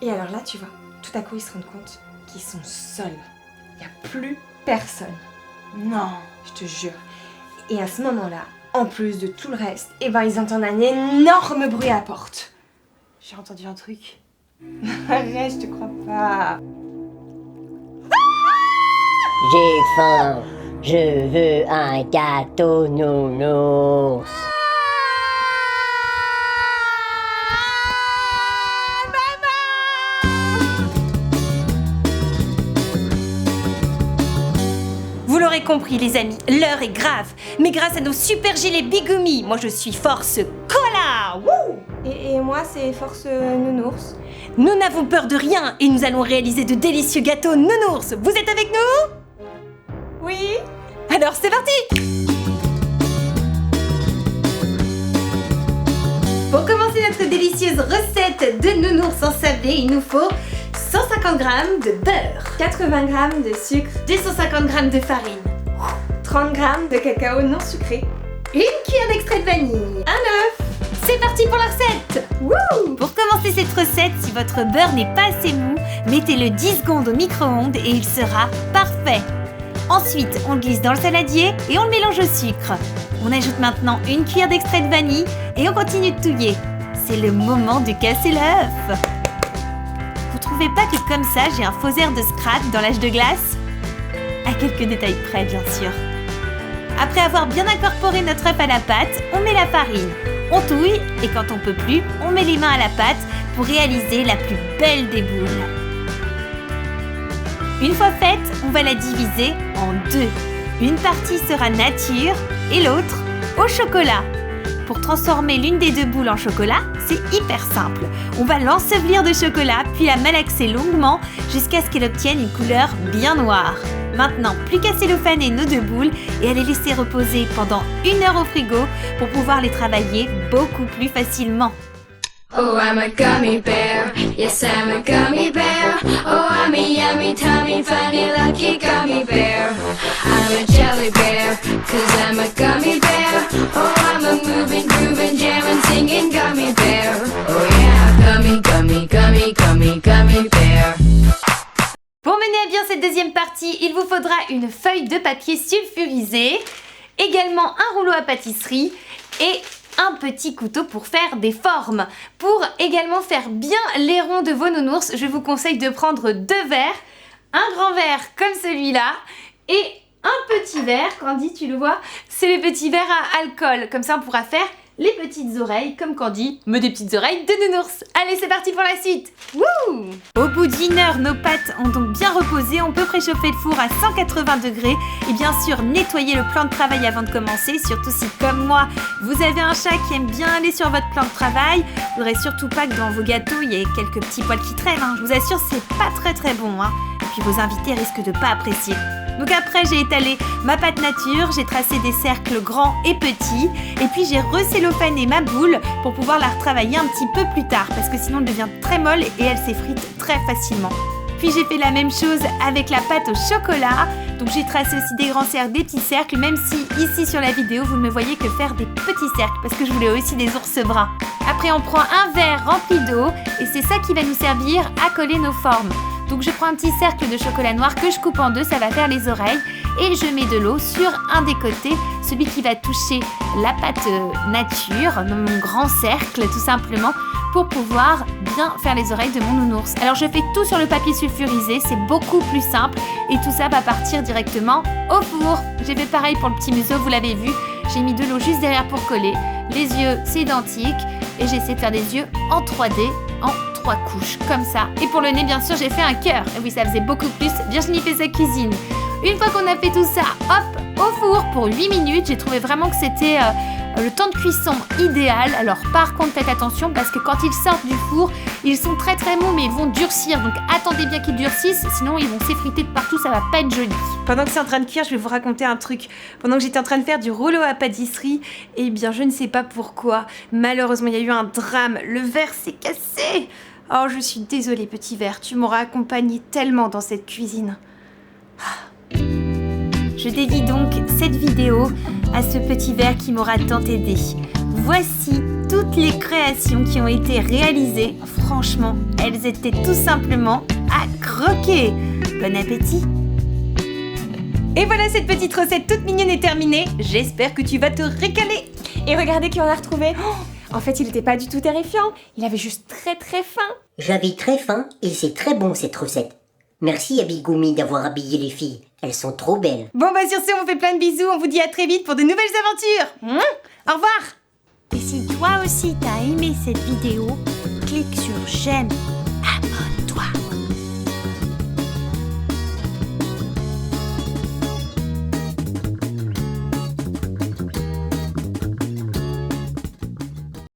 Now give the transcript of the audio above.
Et alors là, tu vois, tout à coup, ils se rendent compte qu'ils sont seuls. Il n'y a plus personne. Non, je te jure. Et à ce moment-là, en plus de tout le reste, eh ben, ils entendent un énorme bruit à la porte. J'ai entendu un truc. Arrête, je te crois pas. J'ai faim, je veux un gâteau nounours. Vous l'aurez compris les amis, l'heure est grave. Mais grâce à nos super gilets Bigoomy, moi je suis Force Cola. Wouh! Et moi, c'est Force Nounours. Nous n'avons peur de rien et nous allons réaliser de délicieux gâteaux nounours. Vous êtes avec nous? Oui. Alors c'est parti! Pour commencer notre délicieuse recette de nounours en sablé, il nous faut 150 g de beurre, 80 g de sucre, 250 g de farine, 30 g de cacao non sucré, une cuillère d'extrait de vanille, un œuf. C'est parti pour la recette! Wouh! Pour commencer cette recette, si votre beurre n'est pas assez mou, mettez-le 10 secondes au micro-ondes et il sera parfait. Ensuite, on le glisse dans le saladier et on le mélange au sucre. On ajoute maintenant une cuillère d'extrait de vanille et on continue de touiller. C'est le moment de casser l'œuf. Vous trouvez pas que comme ça, j'ai un faux air de Scrat dans l'âge de glace? À quelques détails près, bien sûr. Après avoir bien incorporé notre œuf à la pâte, on met la farine. On touille et quand on peut plus, on met les mains à la pâte pour réaliser la plus belle des boules. Une fois faite, on va la diviser en deux. Une partie sera nature et l'autre au chocolat. Pour transformer l'une des deux boules en chocolat, c'est hyper simple. On va l'ensevelir de chocolat puis la malaxer longuement jusqu'à ce qu'elle obtienne une couleur bien noire. Maintenant, plus qu'à cellophane nos deux boules et à les laisser reposer pendant 1 heure au frigo pour pouvoir les travailler beaucoup plus facilement. Oh, I'm a gummy bear. Yes, I'm a gummy bear. Oh, I'm a yummy, tummy, funny, lucky gummy bear. I'm a jelly bear, 'cause I'm a gummy bear. Oh, I'm a moving, grooving, jamming, singing gummy bear. Oh yeah, gummy, gummy, gummy, gummy, gummy bear. Pour mener à bien cette deuxième partie, il vous faudra une feuille de papier sulfurisé, également un rouleau à pâtisserie et un petit couteau pour faire des formes. Pour également faire bien les ronds de vos nounours, je vous conseille de prendre 2 verres, un grand verre comme celui-là et un petit verre, Candy tu le vois, c'est le petit verre à alcool, comme ça on pourra faire les petites oreilles comme Candy, mais des petites oreilles de nounours. Allez, c'est parti pour la suite. Wouh! Au bout d'1 heure, nos pâtes ont donc bien reposé. On peut préchauffer le four à 180 degrés et bien sûr nettoyer le plan de travail avant de commencer, surtout si comme moi, vous avez un chat qui aime bien aller sur votre plan de travail. Il ne faudrait surtout pas que dans vos gâteaux, il y ait quelques petits poils qui traînent. Je vous assure, c'est pas très bon. Et puis vos invités risquent de pas apprécier. Donc après, j'ai étalé ma pâte nature, j'ai tracé des cercles grands et petits, et puis j'ai recellophané ma boule pour pouvoir la retravailler un petit peu plus tard, parce que sinon elle devient très molle et elle s'effrite très facilement. Puis j'ai fait la même chose avec la pâte au chocolat, donc j'ai tracé aussi des grands cercles, des petits cercles, même si ici sur la vidéo, vous ne me voyez que faire des petits cercles, parce que je voulais aussi des ours bruns. Après, on prend un verre rempli d'eau, et c'est ça qui va nous servir à coller nos formes. Donc je prends un petit cercle de chocolat noir que je coupe en deux, ça va faire les oreilles. Et je mets de l'eau sur un des côtés, celui qui va toucher la pâte nature, dans mon grand cercle tout simplement, pour pouvoir bien faire les oreilles de mon nounours. Alors je fais tout sur le papier sulfurisé, c'est beaucoup plus simple. Et tout ça va partir directement au four. J'ai fait pareil pour le petit museau, vous l'avez vu. J'ai mis de l'eau juste derrière pour coller. Les yeux, c'est identique. Et j'essaie de faire des yeux en 3D, en 3 couches, comme ça. Et pour le nez, bien sûr, j'ai fait un cœur. Et oui, ça faisait beaucoup plus. Virginie fait sa cuisine. Une fois qu'on a fait tout ça, hop, au four pour 8 minutes. J'ai trouvé vraiment que c'était le temps de cuisson idéal. Alors, par contre, faites attention parce que quand ils sortent du four, ils sont très mous, mais ils vont durcir. Donc, attendez bien qu'ils durcissent, sinon ils vont s'effriter de partout. Ça va pas être joli. Pendant que c'est en train de cuire, je vais vous raconter un truc. Pendant que j'étais en train de faire du rouleau à pâtisserie, eh bien, je ne sais pas pourquoi. Malheureusement, il y a eu un drame. Le verre s'est cassé. Oh, je suis désolée, petit verre. Tu m'auras accompagné tellement dans cette cuisine. Je dédie donc cette vidéo à ce petit verre qui m'aura tant aidé. Voici toutes les créations qui ont été réalisées. Franchement, elles étaient tout simplement à croquer. Bon appétit! Et voilà, cette petite recette toute mignonne est terminée. J'espère que tu vas te régaler. Et regardez qui on a retrouvé. En fait, il était pas du tout terrifiant. Il avait juste très très faim. J'avais très faim et c'est très bon cette recette. Merci Abigumi d'avoir habillé les filles. Elles sont trop belles. Bon bah sur ce, on fait plein de bisous. On vous dit à très vite pour de nouvelles aventures. Au revoir. Et si toi aussi t'as aimé cette vidéo, clique sur j'aime